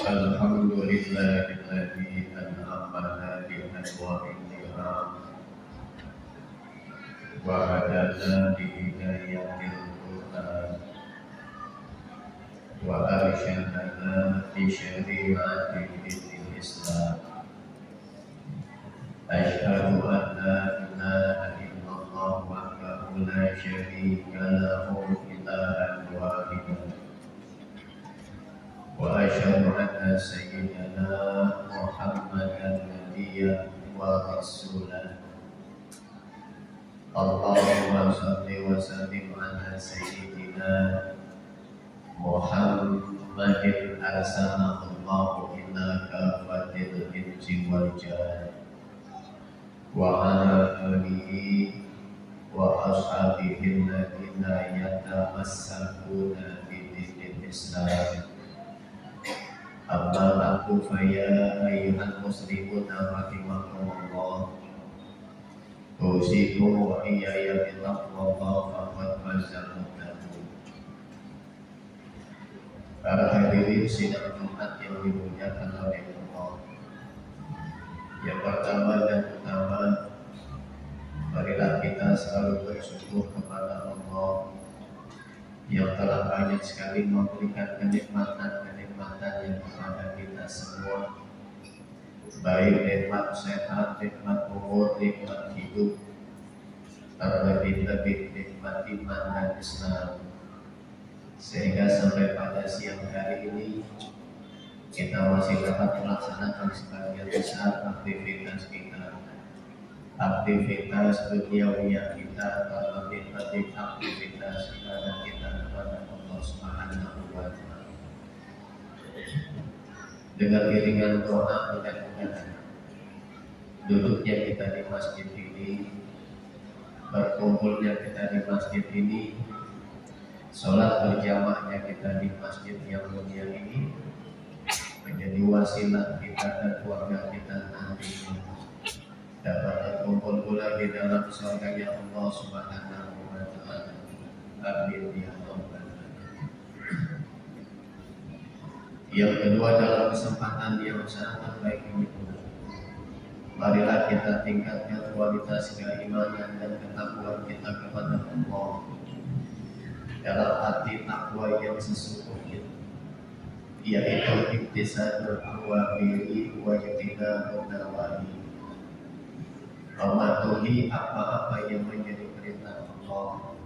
الحمد لله الذي أنعمنا بأنواع النعم وهدانا بهداية القرآن وأرشدنا بشريعة دين الإسلام. أشهد أن لا إله إلا الله وحده لا شريك له إلها واحدا وأشهد أن سيدنا محمدا نبيا ورسولا. اللهم صل وسلم على سيدنا محمد أرسله الله إلى كافة الإنس والجان وعلى آله وأصحابه الذين يتمسكون بدين الإسلام. أما بعد فيا أيها المسلمون رحمكم الله، أوصيكم وإياي بتقوى الله فقد فاز المتقون. Para hadirin sidang Jumat yang dimuliakan oleh Allah, yang pertama dan utama, marilah kita selalu bersyukur kepada Allah yang telah banyak sekali memberikan kenikmatan yang kepada kita semua, baik nikmat sehat, nikmat umur, nikmat hidup, terlebih-lebih nikmat iman dan Islam, sehingga sampai pada siang hari ini kita masih dapat melaksanakan sebagian besar aktivitas kita, aktivitas duniawiya kita, terlebih-lebih aktivitas ibadah kita kepada Allah Subhanahu wa Ta'ala. Dengan iringan doa mudah-mudahan duduknya kita di masjid ini, berkumpulnya kita di masjid ini, sholat berjamaahnya kita di masjid yang mulia ini menjadi wasilah kita dan keluarga kita nanti dapat berkumpul pula di dalam surganya Allah Subhanahu wa Ta'ala. Amin ya rabbal alamin. Yang kedua, dalam kesempatan yang sangat baik ini, marilah kita tingkatkan kualitas keimanan dan ketakwaan kita kepada Allah dalam arti takwa yang sesungguhnya, yaitu imtisalul awamiri wa ijtinabun nawahi, mematuhi apa-apa yang menjadi perintah Allah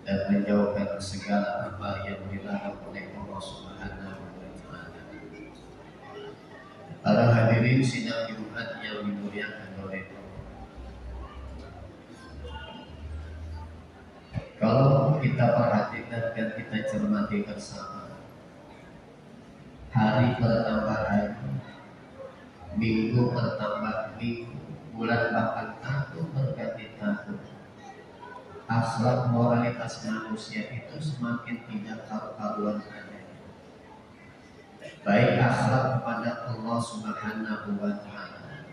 dan menjauhkan segala apa yang dilarang oleh Allah Subhanahu wa Ta'ala. Para hadirin sidang Jumat yang dimuliakan oleh Allah, kalau kita perhatikan dan kita cermati bersama, hari bertambah hari, minggu bertambah minggu, bulan bahkan tahun berganti tahun, akhlak moralitas manusia itu semakin tidak karu-karuan adanya. Baik akhlak kepada Allah Subhanahu wa Ta'ala,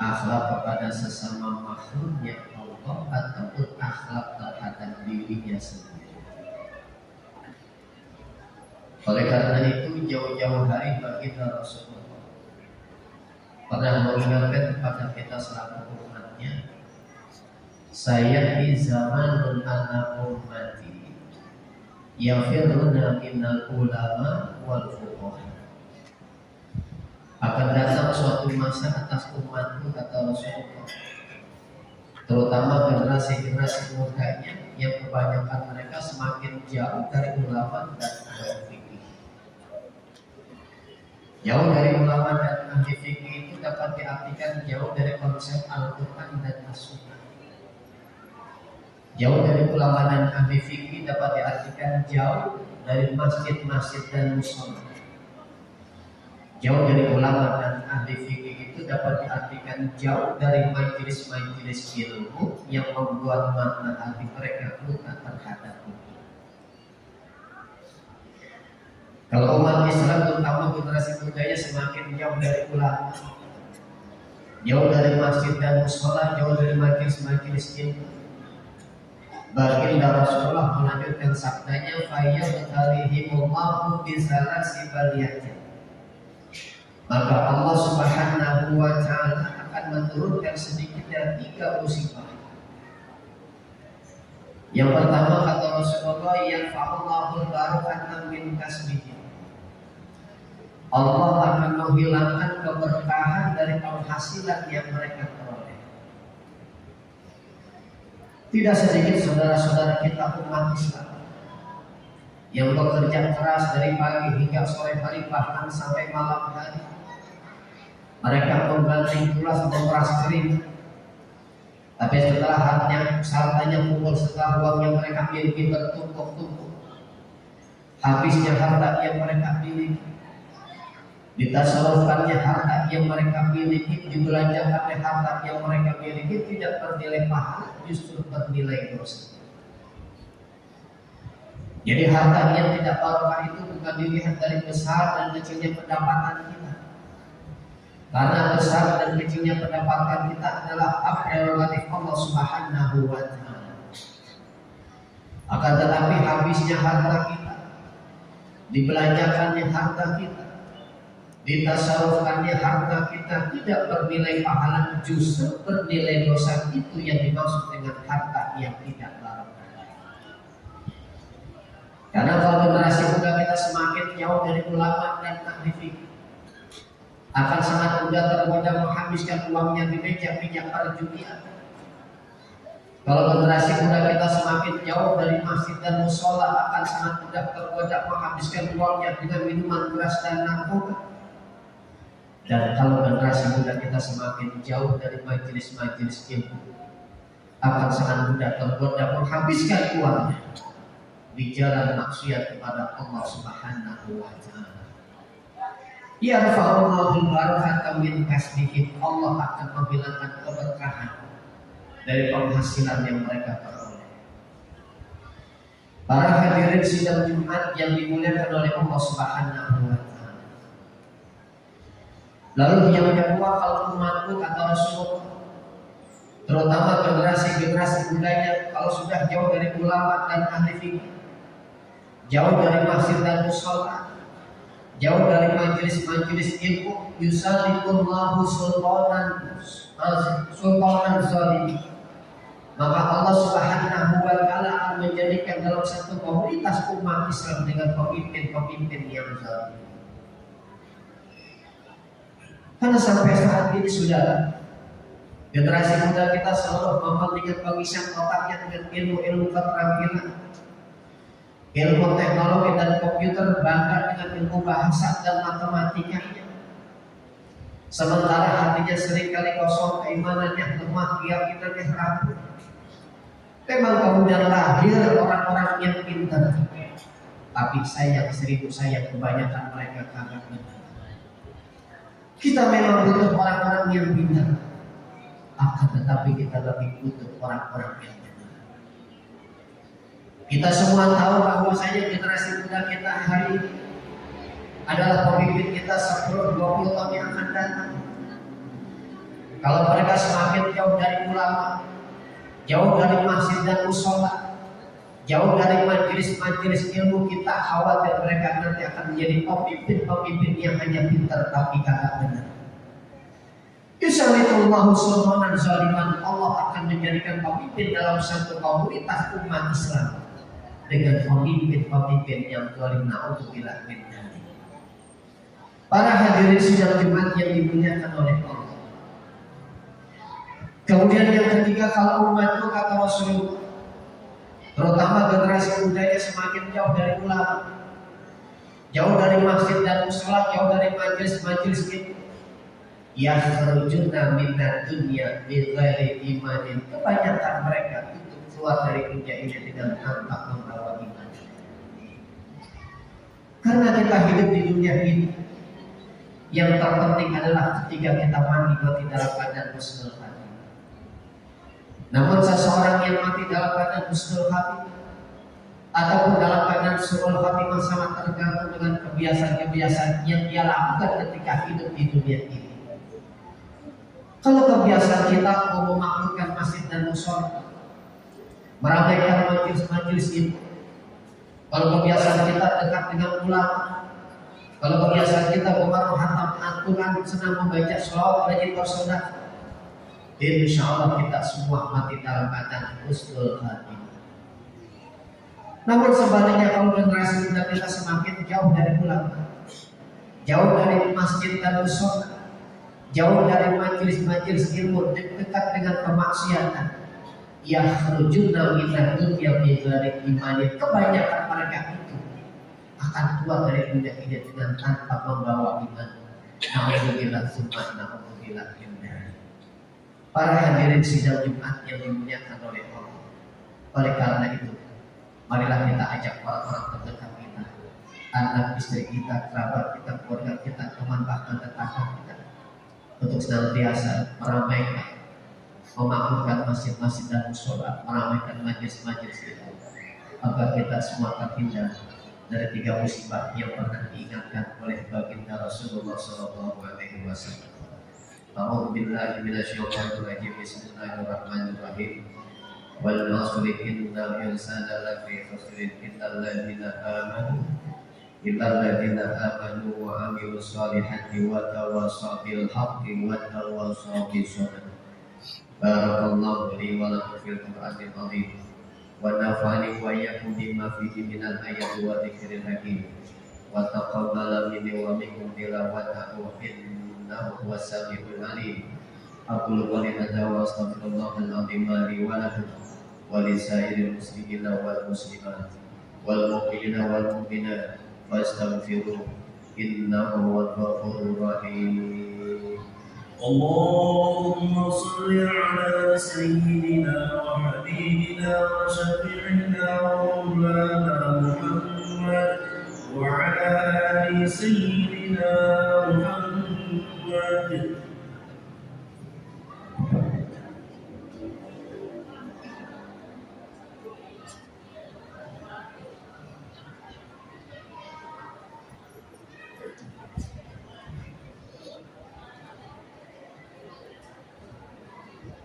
akhlak kepada sesama makhluknya Allah, ataupun akhlak terhadap dirinya sendiri. Oleh karena itu, jauh-jauh hari baginda Rasulullah pernah mengingatkan kepada kita selaku umatnya, saya di zamanun ana ummati yafiruna minal ulama wal fuqaha. Akan datang suatu masa atas umatku, kata Rasulullah, terutama generasi-generasi mudanya yang kebanyakan mereka semakin jauh dari ulama dan ahli fikih. Jauh dari ulama dan ahli fikih itu dapat diartikan jauh dari konsep Al-Quran dan As-Sunnah. Jauh dari ulama dan ahli fikih dapat diartikan jauh dari masjid-masjid dan musola. Jauh dari ulama dan ahli fikih itu dapat diartikan jauh dari majelis-majelis ilmu yang membuat makna hati mereka luka terhadapnya. Kalau umat Islam terutama generasi mudanya semakin jauh dari ulama, jauh dari masjid dan musola, jauh dari majelis-majelis ilmu, baginda Rasulullah melanjutkan sabdanya, fayyadhalihimullahu bisalasi baliyati, maka Allah Subhanahu wa ta'ala akan menurunkan sedikitnya 3 musibah. Yang pertama kata Rasulullah, yarfa'ullahu barakatan min kasbihi. Allah akan menghilangkan keberkahan dari penghasilan yang mereka peroleh. Tidak sedikit saudara-saudara kita umat Islam yang bekerja keras dari pagi hingga sore hari, bahkan sampai malam hari. Mereka membanting tulas, memeras keringat, tapi setelah hartanya kumpul, setelah uang yang mereka miliki bertumpuk-tumpuk, habisnya harta yang mereka miliki, ditasarufkannya harta yang mereka miliki, dibelanjakan harta yang mereka miliki, tidak bernilai pahala, justru bernilai dosa. Jadi harta yang tidak barokah itu bukan dilihat dari besar dan kecilnya pendapatan kita, karena besar dan kecilnya pendapatan kita adalah hak prerogatif Allah Subhanahu wa ta'ala. Akan tetapi habisnya harta kita, dibelanjakannya harta kita, ditasarufkannya harta kita, tidak bernilai pahala, justru bernilai dosa. Itu yang dimaksud dengan harta yang tidak barokah. Karena kalau generasi muda kita semakin jauh dari ulama dan ahli fikih, akan sangat mudah tergoda menghabiskan uangnya di meja-meja perjudian. Kalau generasi muda kita semakin jauh dari masjid dan musola, akan sangat mudah tergoda menghabiskan uangnya dengan minuman keras dan narkoba. Dan kalau generasi muda kita semakin jauh dari majelis-majelis ilmu, akan sangat mudah tergoda menghabiskan uangnya di jalan maksiat kepada Allah Subhanahu wa ta'ala. Yarfa'ullahu barakatan min kasbihi. Allah akan menghilangkan keberkahan dari penghasilan yang mereka peroleh. Para hadirin sidang Jumat yang dimuliakan oleh Allah Subhanahu wa ta'ala. Lalu yang kedua, kalau umatku kata Rasulullah, terutama generasi mudanya, kalau sudah jauh dari ulama dan ahli fikih, jauh dari masjid dan musola, jauh dari majelis-majelis ilmu, yusallikullahu sultanan zalimin, maka Allah Subhanahu wa ta'ala akan menjadikan dalam satu komunitas umat Islam dengan pemimpin-pemimpin yang zalim. Karena sampai saat ini sudah generasi muda kita selalu mementingkan pengisian otaknya dengan ilmu-ilmu keterampilan, ilmu teknologi dan komputer, bangga dengan ilmu bahasa dan matematikanya. Sementara hatinya seringkali kosong, keimanannya lemah, keyakinannya rapuh. Memang kemudian lahir orang-orang yang pintar, tapi sayang, seribu sayang, kebanyakan mereka kagak benar. Kita memang butuh orang-orang yang pintar, akan tetapi kita lebih butuh orang-orang yang benar. Kita semua tahu bahwasanya generasi muda kita hari ini adalah pemimpin kita 10-20 tahun yang akan datang. Kalau mereka semakin jauh dari ulama, jauh dari masjid dan musola, jauh dari majelis-majelis ilmu, kita khawatir mereka nanti akan menjadi pemimpin-pemimpin yang hanya pintar tapi kagak benar. Yusallikullahu sultanan zaliman. Allah akan menjadikan pemimpin dalam satu komunitas umat Islam dengan pemimpin-pemimpin yang zalim. Na'udzubillah min dzalik. Para hadirin sidang Jumat yang dimuliakan oleh Allah. Kemudian yang ketiga, kalau umatku kata Rasulullah, terutama generasi mudanya semakin jauh dari ulama, jauh dari masjid dan musola, jauh dari majelis-majelis ilmu, yakhrujuna minad dunya bi ghairi imanin. Kebanyakan mereka itu keluar dari dunia ini dengan tanpa membawa iman. Karena kita hidup di dunia ini, yang terpenting adalah ketika kita mati dalam keadaan husnul hati. Namun seseorang yang mati dalam keadaan husnul hati ataupun dalam keadaan su'ul hati sangat tergantung dengan kebiasaan-kebiasaan yang dia lakukan ketika hidup di dunia ini. Kalau kebiasaan kita mau memakmurkan masjid dan musola, meramaikan majelis-majelis itu, kalau kebiasaan kita dekat dengan ulama, Kalau kebiasaan kita kemarin hatam Al-Quran, senang membaca sholawat, rajin bersedekah, insya Allah kita semua mati dalam keadaan husnul khatimah. Namun sebaliknya kalau generasi kita semakin jauh dari ulama, jauh dari masjid dan musola, jauh dari majelis-majelis ilmu, dekat dengan kemaksiatan, yakhrujuna minad dunya bi ghairi imanin. Kebanyakan mereka itu akan keluar dari dunia ini dengan tanpa membawa iman. Nauzubillah summa nauzubillah minna. Para hadirin sidang Jumat yang dimuliakan oleh Allah. Oleh karena itu, marilah kita ajak orang-orang terdekat kita, anak istri kita, kerabat kita, keluarga kita, teman bahkan tetangga kita, untuk senantiasa meramaikan, memakmurkan masjid-masjid dan musola, meramaikan majelis-majelis kita, agar kita semua terhindar dari 3 musibah yang pernah diingatkan oleh baginda Rasulullah SAW. A'udzu billahi minasyaitonir rajim. Bismillahirrahmanirrahim. Wal 'asri innal insana lafi khusrin illal ladzina amanu wa 'amilus shalihati wa tawassaw bil haqqi wa tawassaw bis sabr. Barakallahu li wa lakum fil Qur'anil 'azim. Wa nafa'ani wa iyyakum bima fihi minal ayati wa dzikril hakim. Wa taqabbala minni wa minkum tilawatahu innahu huwas samiul 'alim. Aqulu qawli hadza wa astaghfirullahal 'azim li wa lakum wa lisairil muslimina wal muslimat wal mu'minina wal mu'minat fastaghfiruhu innahu huwal ghafurur rahim. اللهم صل على سيدنا وحبيبنا وشفيعنا ومولانا محمد وعلى آل سيدنا محمد.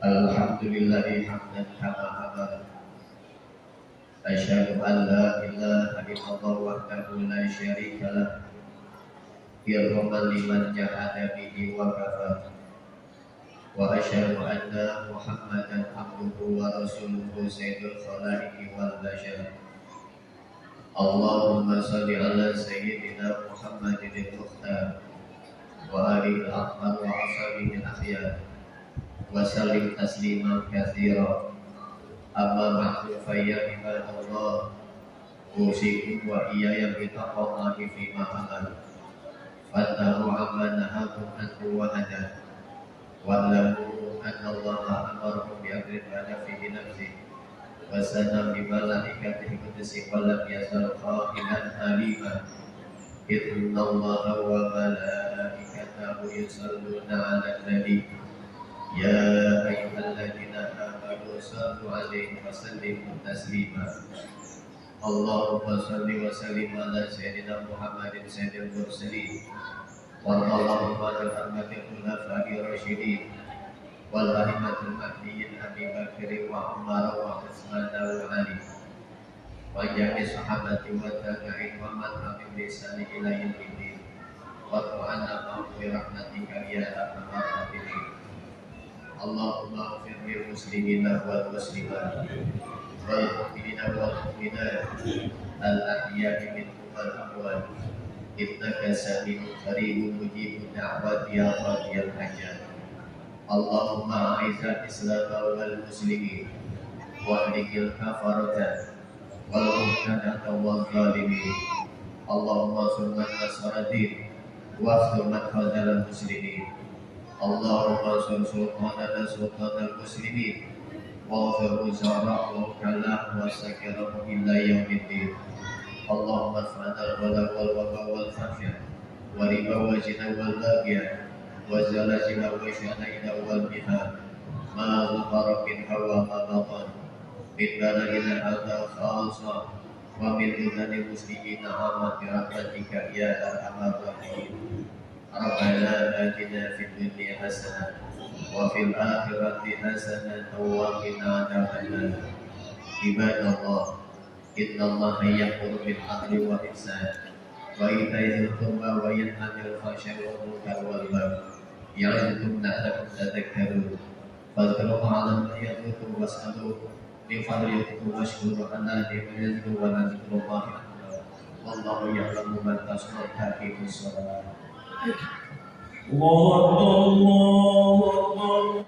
Alhamdulillahi hamdan kama amara. Asyhadu an la ilaha illallah wahdahu la syarika lah. Irhaman liman jahada bihi wa kafa. Wa asyhadu anna Muhammadan abduhu wa rasuluhu sayyidul khalaiqi wal bashar. Allahumma shalli ala sayyidina Muhammadin al-Mukhtar wa alihi al-athhar wa ashabihi al-akhyar. Wasallim tasliman katsira. Amma ba'du fa ya ibadallah, usikum wa iyaya bittaqwallahi fi ma amara. Fattahu amma nahakum anhu wa hada. Wa'lamu anna Allaha amarakum bi amrin kana fihi nafsi wa sana bi malaikatihi qudsi wa lam yazal qa'ilan alima. Inna Allaha wa malaikatahu yusalluna 'alan nabi. Ya ayyuhalladzina amanu shallu 'alaihi wa sallimu taslima. Allahumma shalli wa sallim ala sayyidina Muhammadin sayyidil mursalin wa Allahumma al-armatil khulafa'i rasyidin wal a'immatil mahdiyyin Abi Bakr wa Umar wa Utsman wa Ali wa jami' sahabati wa tabi'in wa man tabi'ahum bi ihsan ila yaumil din. Wa ta'ala ma'fu bi rahmatika ya arhamar rahimin. Allahumma ighfir lil muslimina wal muslimat wal mu'minina wal mu'minat al ahya'i minhum wal amwat innaka sami'un qaribun mujibud da'wati ya qadiyal hajat. Allahumma a'izzal islam wal muslimin wa ahlikil kafarata wal mubtada'ata wal zalimin. Allahumma summa nasaratin wa khudman khazalal muslimin. Allahumma sultanana sultanal muslimin wa ghafir zarah wa kalah wa sakirahu illa yaumiddin. Allahumma fa'adal wala wal waba wal fafya wa riba wa zina wal bagya wa zalazila wa syanaina wal mihan ma zuhara min hawa ma batan min baladina hadha khasa wa min udani muslimina amat birahmatika ya arhamar rahimin. Rabbana atina fid dunya hasanah wa fil akhirati hasanah wa qina adzabannar. Ibadallah, innallaha ya'muru bil 'adli wal ihsan وإيتاء ذي القربى وينهى عن الفحشاء والمنكر والبغي يعظكم لعلكم تذكرون فاذكروا الله يذكركم واسألوه من فضله يذكركم واشكروا على نعمه يزدكم ولذكر الله أكبر والله يعلم ما تصنعون حقيقة الصلاة. الله أكبر الله أكبر.